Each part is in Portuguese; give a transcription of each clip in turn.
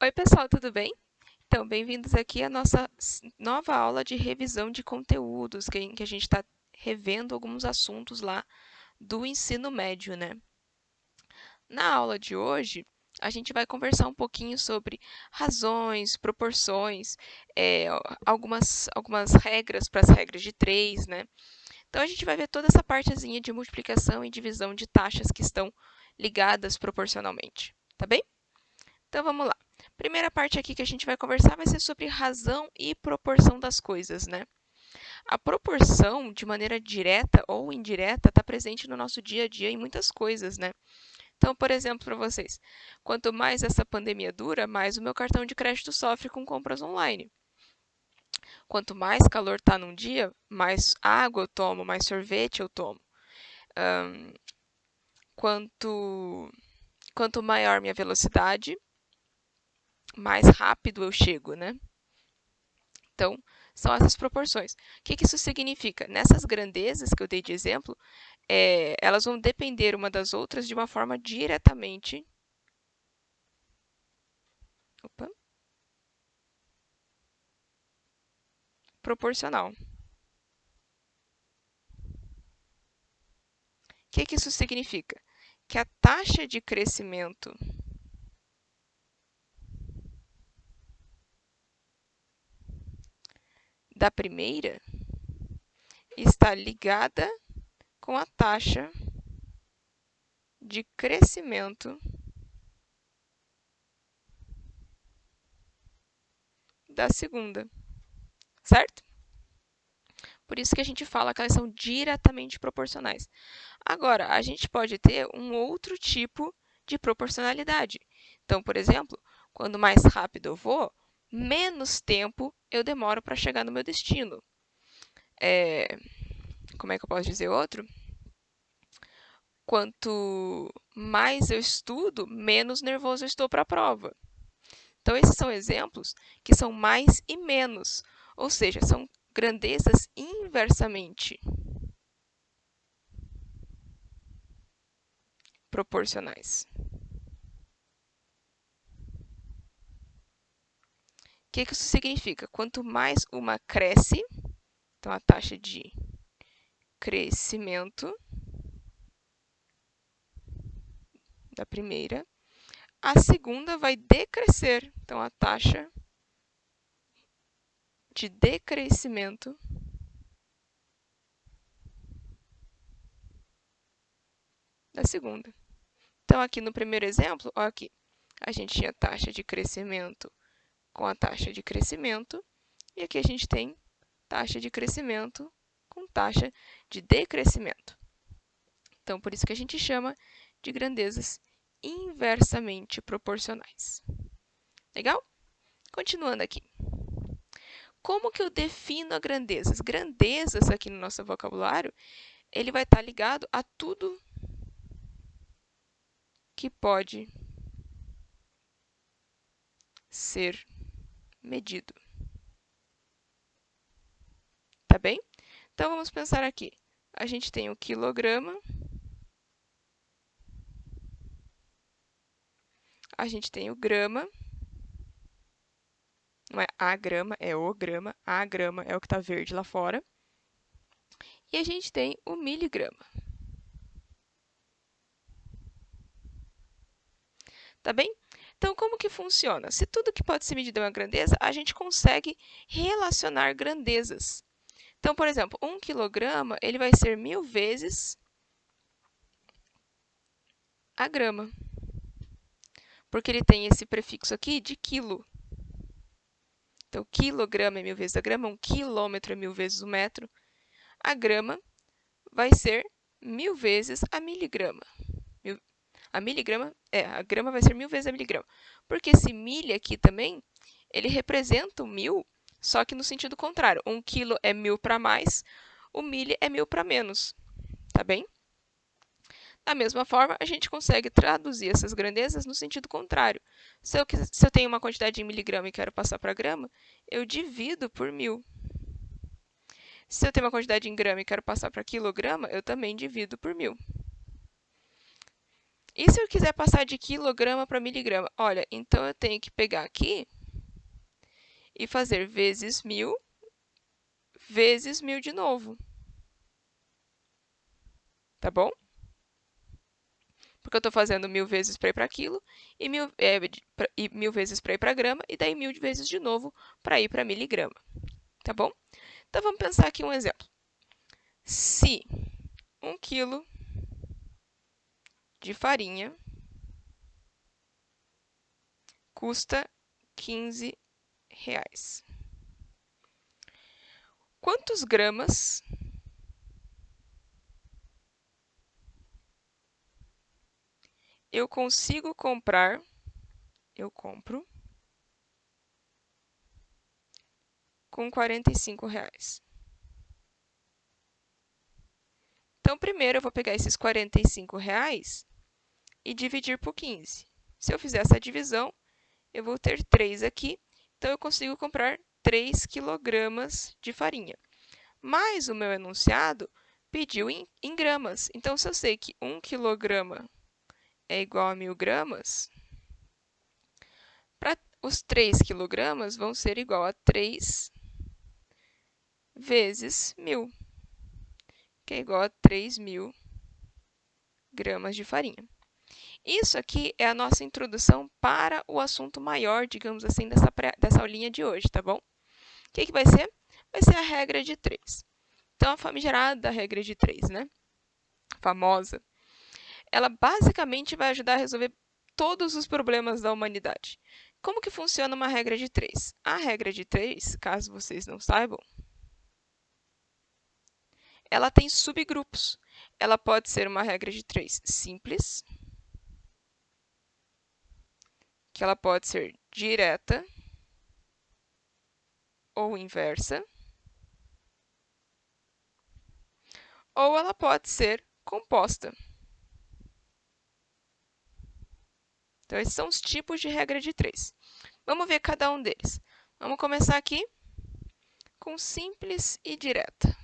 Oi, pessoal, tudo bem? Então, bem-vindos aqui à nossa nova aula de revisão de conteúdos, em que a gente está revendo alguns assuntos lá do ensino médio, né? Na aula de hoje, a gente vai conversar um pouquinho sobre razões, proporções, algumas regras para as regras de 3, né? Então, a gente vai ver toda essa partezinha de multiplicação e divisão de taxas que estão ligadas proporcionalmente, tá bem? Então vamos lá. Primeira parte aqui que a gente vai conversar vai ser sobre razão e proporção das coisas, né? A proporção, de maneira direta ou indireta, está presente no nosso dia a dia em muitas coisas, né? Então, por exemplo, para vocês, quanto mais essa pandemia dura, mais o meu cartão de crédito sofre com compras online. Quanto mais calor está num dia, mais água eu tomo, mais sorvete eu tomo. Quanto maior minha velocidade, mais rápido eu chego, né? Então, são essas proporções. O que isso significa? Nessas grandezas que eu dei de exemplo, elas vão depender uma das outras de uma forma diretamente proporcional. O que isso significa? Que a taxa de crescimento da primeira está ligada com a taxa de crescimento da segunda, certo? Por isso que a gente fala que elas são diretamente proporcionais. Agora, a gente pode ter um outro tipo de proporcionalidade. Então, por exemplo, quando mais rápido eu vou, menos tempo eu demoro para chegar no meu destino. Como é que eu posso dizer outro? Quanto mais eu estudo, menos nervoso eu estou para a prova. Então, esses são exemplos que são mais e menos, ou seja, são grandezas inversamente proporcionais. O que isso significa? Quanto mais uma cresce, então a taxa de crescimento da primeira, a segunda vai decrescer, então a taxa de decrescimento da segunda. Então, aqui no primeiro exemplo, ó, aqui, a gente tinha taxa de crescimento com a taxa de crescimento, e aqui a gente tem taxa de crescimento com taxa de decrescimento. Então, por isso que a gente chama de grandezas inversamente proporcionais. Legal? Continuando aqui. Como que eu defino a grandezas? Grandezas, aqui no nosso vocabulário, ele vai estar ligado a tudo que pode ser medido. Tá bem? Então, vamos pensar aqui. A gente tem o quilograma, a gente tem o grama, não é a grama, é o grama, a grama é o que está verde lá fora, e a gente tem o miligrama. Tá bem? Então, como que funciona? Se tudo que pode ser medido é uma grandeza, a gente consegue relacionar grandezas. Então, por exemplo, 1 quilograma ele vai ser 1000 vezes a grama, porque ele tem esse prefixo aqui de quilo. Então, quilograma é 1000 vezes a grama, 1 quilômetro é 1000 vezes o metro. A grama vai ser 1000 vezes a miligrama. A grama vai ser 1000 vezes a miligrama. Porque esse milha aqui também, ele representa o 1000, só que no sentido contrário. 1 quilo é 1000 para mais, o milha é 1000 para menos. Tá bem? Da mesma forma, a gente consegue traduzir essas grandezas no sentido contrário. Se eu tenho uma quantidade em miligrama e quero passar para grama, eu divido por 1000. Se eu tenho uma quantidade em grama e quero passar para quilograma, eu também divido por 1000. E se eu quiser passar de quilograma para miligrama? Olha, então eu tenho que pegar aqui e fazer vezes 1.000 de novo. Tá bom? Porque eu estou fazendo 1.000 vezes para ir para quilo e 1.000 vezes para ir para grama e daí 1.000 vezes de novo para ir para miligrama. Tá bom? Então, vamos pensar aqui um exemplo. Se 1 quilo de farinha custa R$15, quantos gramas eu consigo comprar, eu compro, com R$45? Então, primeiro eu vou pegar esses R$45 e dividir por 15. Se eu fizer essa divisão, eu vou ter 3 aqui, então eu consigo comprar 3 quilogramas de farinha. Mas o meu enunciado pediu em gramas. Então, se eu sei que 1 quilograma é igual a 1.000 gramas, os 3 quilogramas vão ser igual a 3 vezes 1.000, que é igual a 3.000 gramas de farinha. Isso aqui é a nossa introdução para o assunto maior, digamos assim, dessa aulinha de hoje, tá bom? O que vai ser? Vai ser a regra de 3. Então, a famigerada regra de 3, né? Famosa. Ela basicamente vai ajudar a resolver todos os problemas da humanidade. Como que funciona uma regra de 3? A regra de 3, caso vocês não saibam, ela tem subgrupos. Ela pode ser uma regra de 3 simples, que ela pode ser direta ou inversa, ou ela pode ser composta. Então, esses são os tipos de regra de 3. Vamos ver cada um deles. Vamos começar aqui com simples e direta.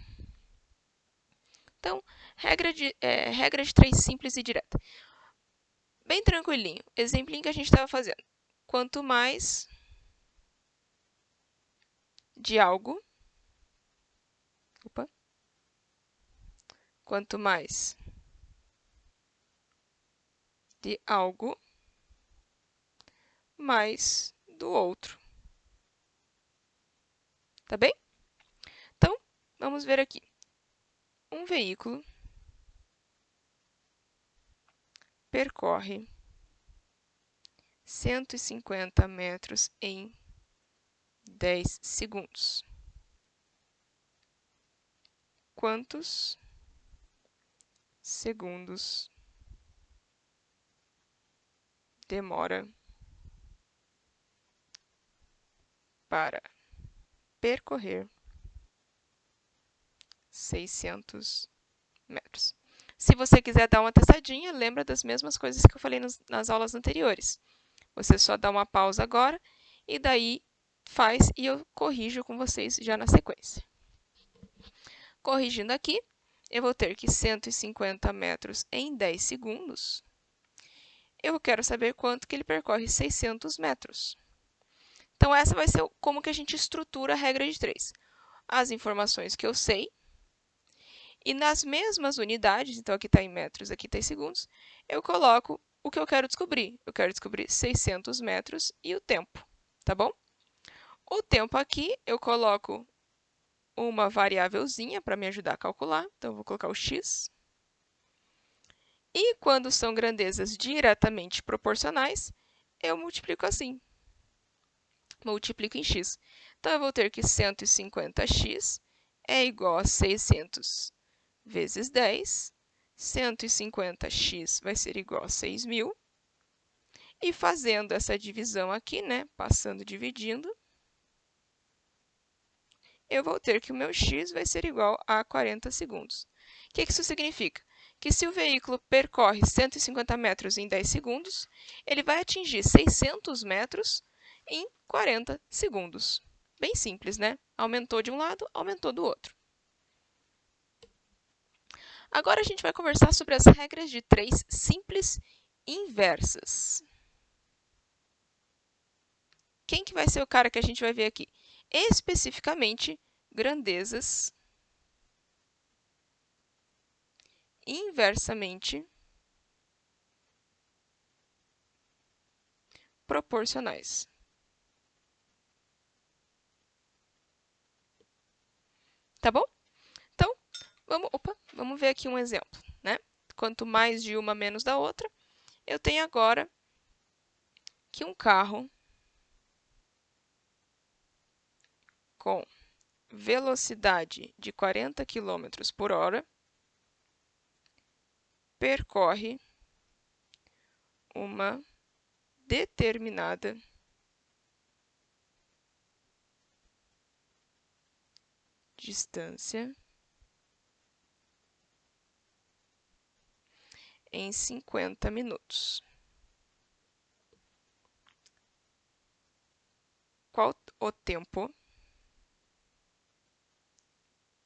Então, regra de 3 simples e direta. Bem tranquilinho. Exemplinho que a gente estava fazendo. Quanto mais de algo, quanto mais de algo, mais do outro. Tá bem? Então, vamos ver aqui. Um veículo percorre 150 metros em 10 segundos. Quantos segundos demora para percorrer 600 metros? Se você quiser dar uma testadinha, lembra das mesmas coisas que eu falei nas aulas anteriores. Você só dá uma pausa agora e daí faz e eu corrijo com vocês já na sequência. Corrigindo aqui, eu vou ter que 150 metros em 10 segundos. Eu quero saber quanto que ele percorre 600 metros. Então, essa vai ser como que a gente estrutura a regra de 3. As informações que eu sei, e nas mesmas unidades, então aqui está em metros, aqui está em segundos, eu coloco o que eu quero descobrir. Eu quero descobrir 600 metros e o tempo, tá bom? O tempo aqui, eu coloco uma variávelzinha para me ajudar a calcular. Então, eu vou colocar o x. E quando são grandezas diretamente proporcionais, eu multiplico assim. Multiplico em x. Então, eu vou ter que 150x é igual a 600 vezes 10. 150x vai ser igual a 6.000. E fazendo essa divisão aqui, né, passando dividindo, eu vou ter que o meu x vai ser igual a 40 segundos. O que isso significa? Que se o veículo percorre 150 metros em 10 segundos, ele vai atingir 600 metros em 40 segundos. Bem simples, né? Aumentou de um lado, aumentou do outro. Agora a gente vai conversar sobre as regras de 3 simples inversas. Quem que vai ser o cara que a gente vai ver aqui? Especificamente, grandezas inversamente proporcionais. Tá bom? Então, vamos ver aqui um exemplo, né? Quanto mais de uma, menos da outra. Eu tenho agora que um carro com velocidade de 40 km por hora percorre uma determinada distância em 50 minutos. Qual o tempo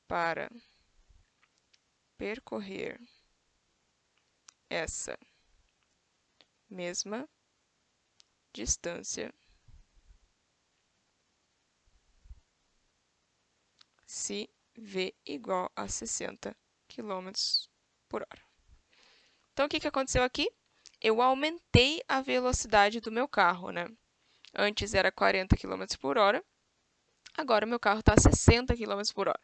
para percorrer essa mesma distância se v igual a 60 km por hora? Então, o que aconteceu aqui? Eu aumentei a velocidade do meu carro, né? Antes era 40 km por hora, agora meu carro está a 60 km por hora.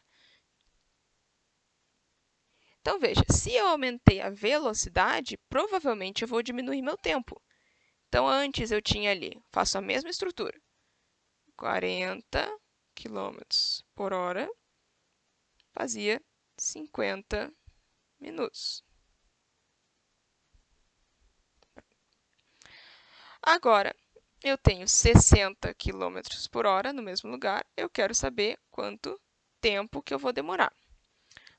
Então, veja, se eu aumentei a velocidade, provavelmente eu vou diminuir meu tempo. Então, antes eu tinha ali, faço a mesma estrutura, 40 km por hora, fazia 50 minutos. Agora, eu tenho 60 km por hora no mesmo lugar, eu quero saber quanto tempo que eu vou demorar.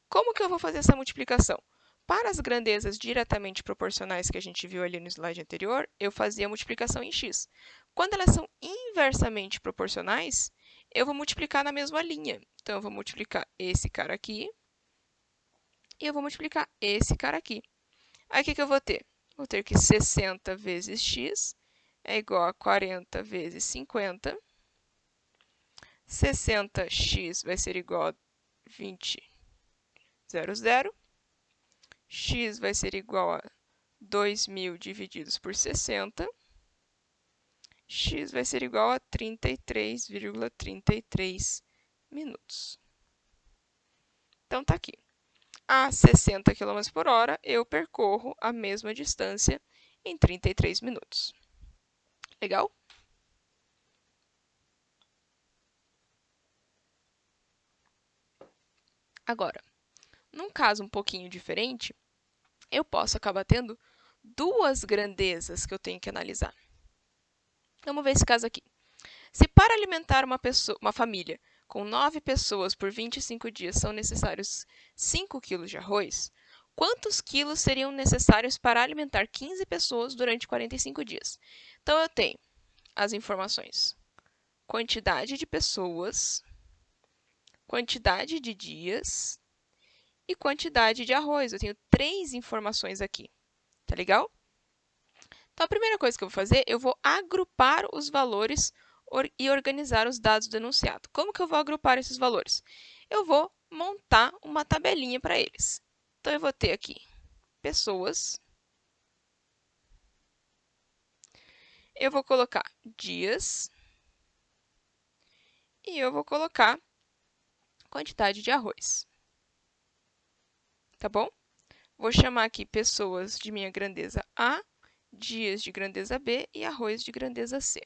Como que eu vou fazer essa multiplicação? Para as grandezas diretamente proporcionais que a gente viu ali no slide anterior, eu fazia a multiplicação em x. Quando elas são inversamente proporcionais, eu vou multiplicar na mesma linha. Então, eu vou multiplicar esse cara aqui e eu vou multiplicar esse cara aqui. Aí, o que eu vou ter? Vou ter que 60 vezes x é igual a 40 vezes 50. 60x vai ser igual a 20,00. X vai ser igual a 2.000 divididos por 60. X vai ser igual a 33,33 minutos. Então, está aqui. A 60 km por hora, eu percorro a mesma distância em 33 minutos. Legal? Agora, num caso um pouquinho diferente, eu posso acabar tendo duas grandezas que eu tenho que analisar. Vamos ver esse caso aqui. Se para alimentar uma família com 9 pessoas por 25 dias são necessários 5 quilos de arroz, quantos quilos seriam necessários para alimentar 15 pessoas durante 45 dias? Então, eu tenho as informações: quantidade de pessoas, quantidade de dias e quantidade de arroz. Eu tenho 3 informações aqui. Tá legal? Então, a primeira coisa que eu vou fazer, eu vou agrupar os valores e organizar os dados do enunciado. Como que eu vou agrupar esses valores? Eu vou montar uma tabelinha para eles. Então, eu vou ter aqui pessoas, eu vou colocar dias e eu vou colocar quantidade de arroz. Tá bom? Vou chamar aqui pessoas de minha grandeza A, dias de grandeza B e arroz de grandeza C.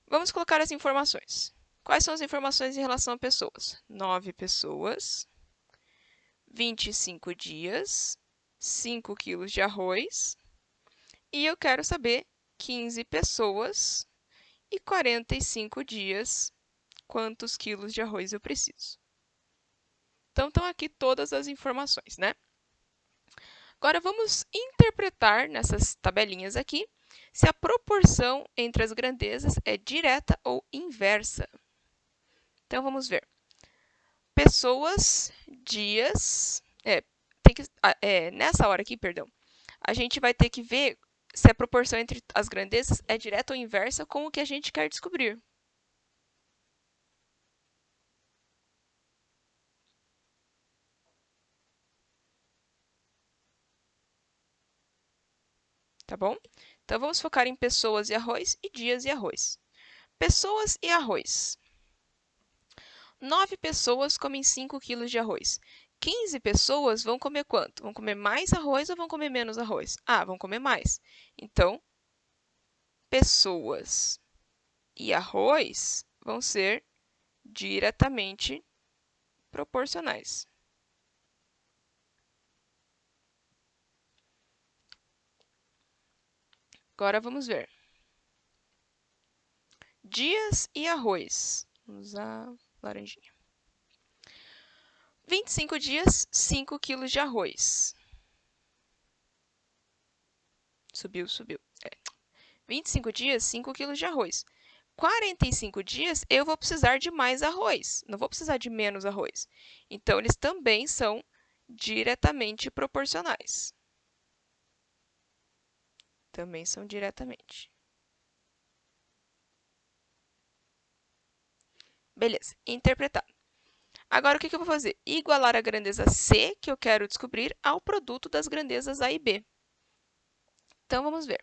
Vamos colocar as informações. Quais são as informações em relação a pessoas? 9 pessoas, 25 dias, 5 quilos de arroz, e eu quero saber 15 pessoas e 45 dias, quantos quilos de arroz eu preciso. Então, estão aqui todas as informações, né? Agora, vamos interpretar nessas tabelinhas aqui se a proporção entre as grandezas é direta ou inversa. Então, vamos ver. Pessoas, dias... nessa hora aqui, perdão, a gente vai ter que ver se a proporção entre as grandezas é direta ou inversa com o que a gente quer descobrir. Tá bom? Então, vamos focar em pessoas e arroz e dias e arroz. Pessoas e arroz. 9 pessoas comem 5 quilos de arroz. 15 pessoas vão comer quanto? Vão comer mais arroz ou vão comer menos arroz? Ah, vão comer mais. Então, pessoas e arroz vão ser diretamente proporcionais. Agora vamos ver. Dias e arroz. Vamos usar laranjinha. 25 dias, 5 quilos de arroz. Subiu, subiu. 25 dias, 5 quilos de arroz. 45 dias, eu vou precisar de mais arroz. Não vou precisar de menos arroz. Então, eles também são diretamente proporcionais. Também são diretamente. Beleza, interpretado. Agora, o que eu vou fazer? Igualar a grandeza C, que eu quero descobrir, ao produto das grandezas A e B. Então, vamos ver.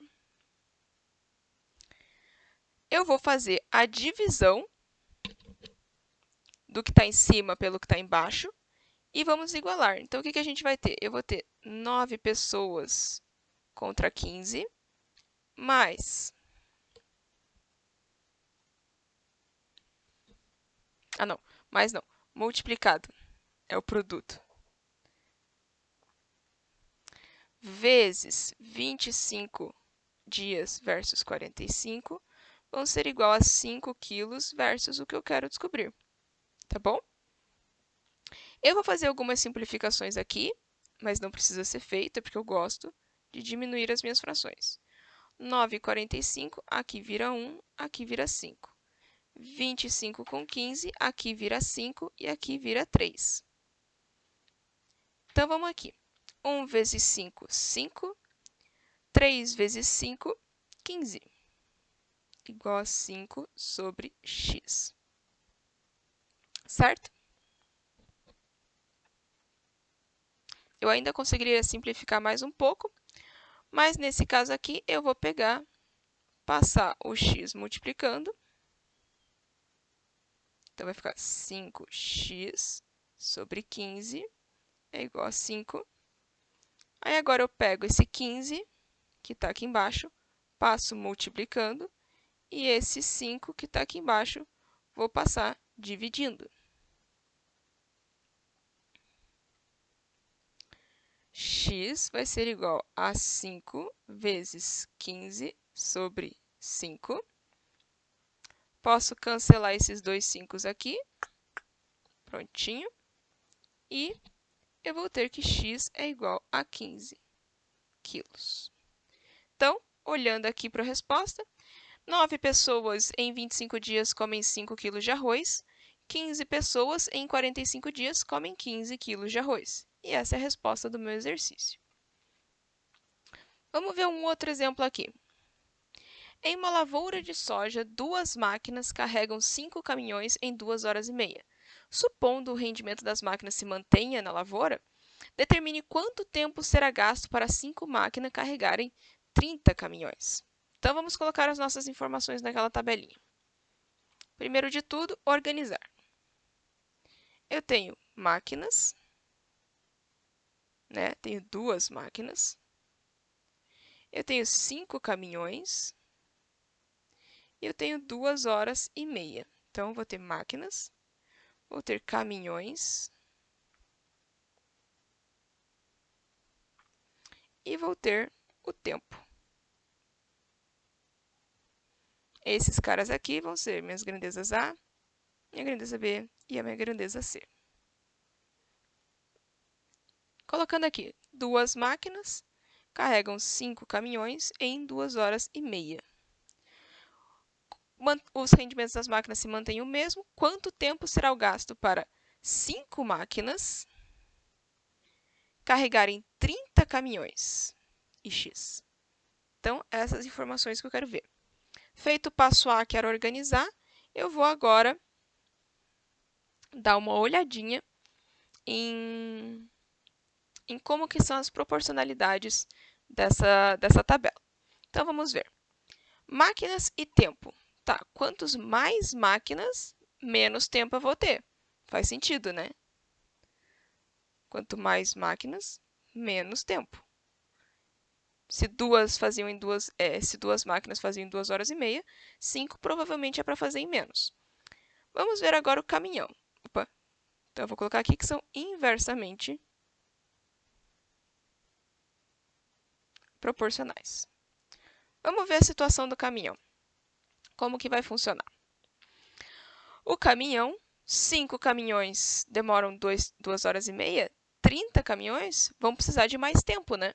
Eu vou fazer a divisão do que está em cima pelo que está embaixo e vamos igualar. Então, o que a gente vai ter? Eu vou ter 9 pessoas contra 15, mais... Ah, não. Mais não. Multiplicado. É o produto. Vezes 25 dias versus 45 vão ser igual a 5 quilos versus o que eu quero descobrir. Tá bom? Eu vou fazer algumas simplificações aqui, mas não precisa ser feita, porque eu gosto de diminuir as minhas frações. 9,45, aqui vira 1, aqui vira 5. 25 com 15, aqui vira 5 e aqui vira 3. Então, vamos aqui. 1 vezes 5, 5. 3 vezes 5, 15. Igual a 5 sobre x. Certo? Eu ainda conseguiria simplificar mais um pouco, mas nesse caso aqui eu vou pegar, passar o x multiplicando. Então, vai ficar 5x sobre 15 é igual a 5. Aí, agora eu pego esse 15, que está aqui embaixo, passo multiplicando, e esse 5, que está aqui embaixo, vou passar dividindo. X vai ser igual a 5 vezes 15 sobre 5. Posso cancelar esses dois 5 aqui. Prontinho. E eu vou ter que x é igual a 15 quilos. Então, olhando aqui para a resposta, 9 pessoas em 25 dias comem 5 quilos de arroz, 15 pessoas em 45 dias comem 15 quilos de arroz. E essa é a resposta do meu exercício. Vamos ver um outro exemplo aqui. Em uma lavoura de soja, 2 máquinas carregam 5 caminhões em 2 horas e meia. Supondo o rendimento das máquinas se mantenha na lavoura, determine quanto tempo será gasto para 5 máquinas carregarem 30 caminhões. Então, vamos colocar as nossas informações naquela tabelinha. Primeiro de tudo, organizar. Eu tenho máquinas, né? Tenho 2 máquinas. Eu tenho 5 caminhões. E eu tenho 2 horas e meia. Então, vou ter máquinas, vou ter caminhões e vou ter o tempo. Esses caras aqui vão ser minhas grandezas A, minha grandeza B e a minha grandeza C. Colocando aqui, 2 máquinas carregam 5 caminhões em 2 horas e meia. Os rendimentos das máquinas se mantêm o mesmo. Quanto tempo será o gasto para 5 máquinas carregarem 30 caminhões? e x. Então, essas informações que eu quero ver. Feito o passo A, quero organizar, eu vou agora dar uma olhadinha em como que são as proporcionalidades dessa tabela. Então, vamos ver. Máquinas e tempo. Tá, quantos mais máquinas, menos tempo eu vou ter. Faz sentido, né? Quanto mais máquinas, menos tempo. Se duas máquinas faziam em 2h30, 5 provavelmente é para fazer em menos. Vamos ver agora o caminhão. Opa. Então, eu vou colocar aqui que são inversamente proporcionais. Vamos ver a situação do caminhão. Como que vai funcionar? O caminhão, 5 caminhões demoram 2h30, 30 caminhões vão precisar de mais tempo, né?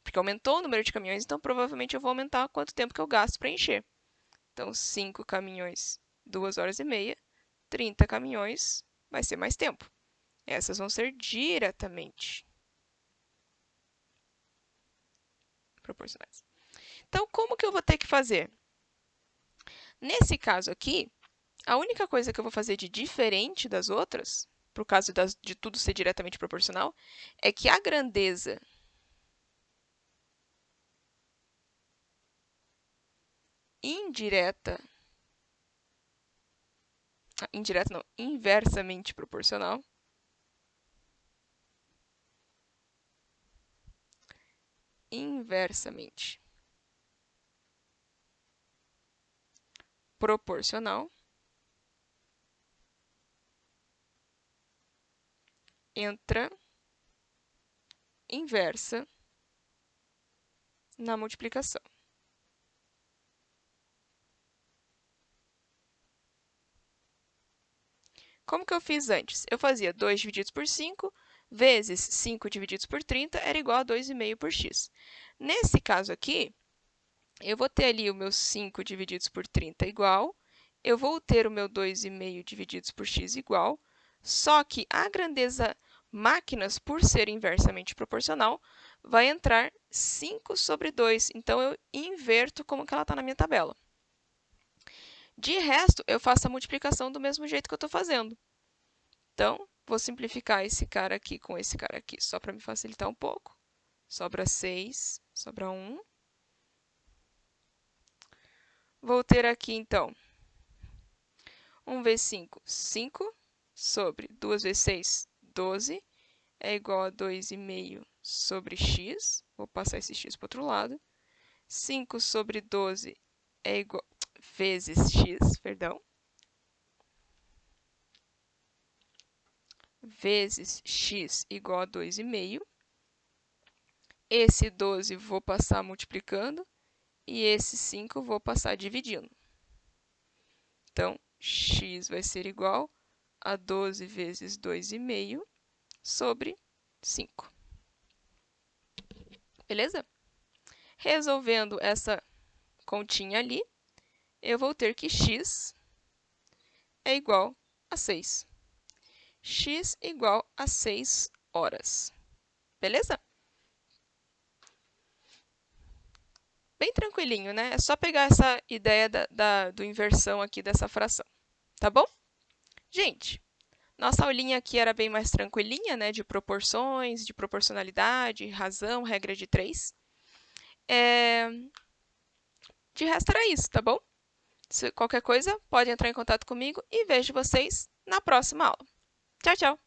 Porque aumentou o número de caminhões, então provavelmente eu vou aumentar quanto tempo que eu gasto para encher. Então, 5 caminhões, 2h30, 30 caminhões, vai ser mais tempo. Essas vão ser diretamente proporcionais. Então, como que eu vou ter que fazer? Nesse caso aqui, a única coisa que eu vou fazer de diferente das outras, para o caso de tudo ser diretamente proporcional, é que a grandeza inversamente proporcional, entra inversa na multiplicação. Como que eu fiz antes? Eu fazia 2 divididos por 5 vezes 5 divididos por 30 era igual a 2,5 por x. Nesse caso aqui, eu vou ter ali o meu 5 divididos por 30 igual, eu vou ter o meu 2,5 divididos por x igual, só que a grandeza máquinas, por ser inversamente proporcional, vai entrar 5 sobre 2. Então, eu inverto como que ela está na minha tabela. De resto, eu faço a multiplicação do mesmo jeito que eu estou fazendo. Então, vou simplificar esse cara aqui com esse cara aqui, só para me facilitar um pouco. Sobra 6, sobra 1. Vou ter aqui, então, 1 vezes 5, 5, sobre 2 vezes 6, 12, é igual a 2,5 sobre x. Vou passar esse x para o outro lado. 5 sobre 12 é igual vezes x, perdão. Vezes x igual a 2,5. Esse 12 vou passar multiplicando e esse 5 vou passar dividindo. Então, x vai ser igual a 12 vezes 2,5 sobre 5. Beleza? Resolvendo essa continha ali, eu vou ter que x é igual a 6. X igual a 6 horas. Beleza? Bem tranquilinho, né? É só pegar essa ideia do inversão aqui dessa fração. Tá bom? Gente, nossa aulinha aqui era bem mais tranquilinha, né? De proporções, de proporcionalidade, razão, regra de 3. De resto era isso, tá bom? Se qualquer coisa, pode entrar em contato comigo e vejo vocês na próxima aula. Tchau, tchau!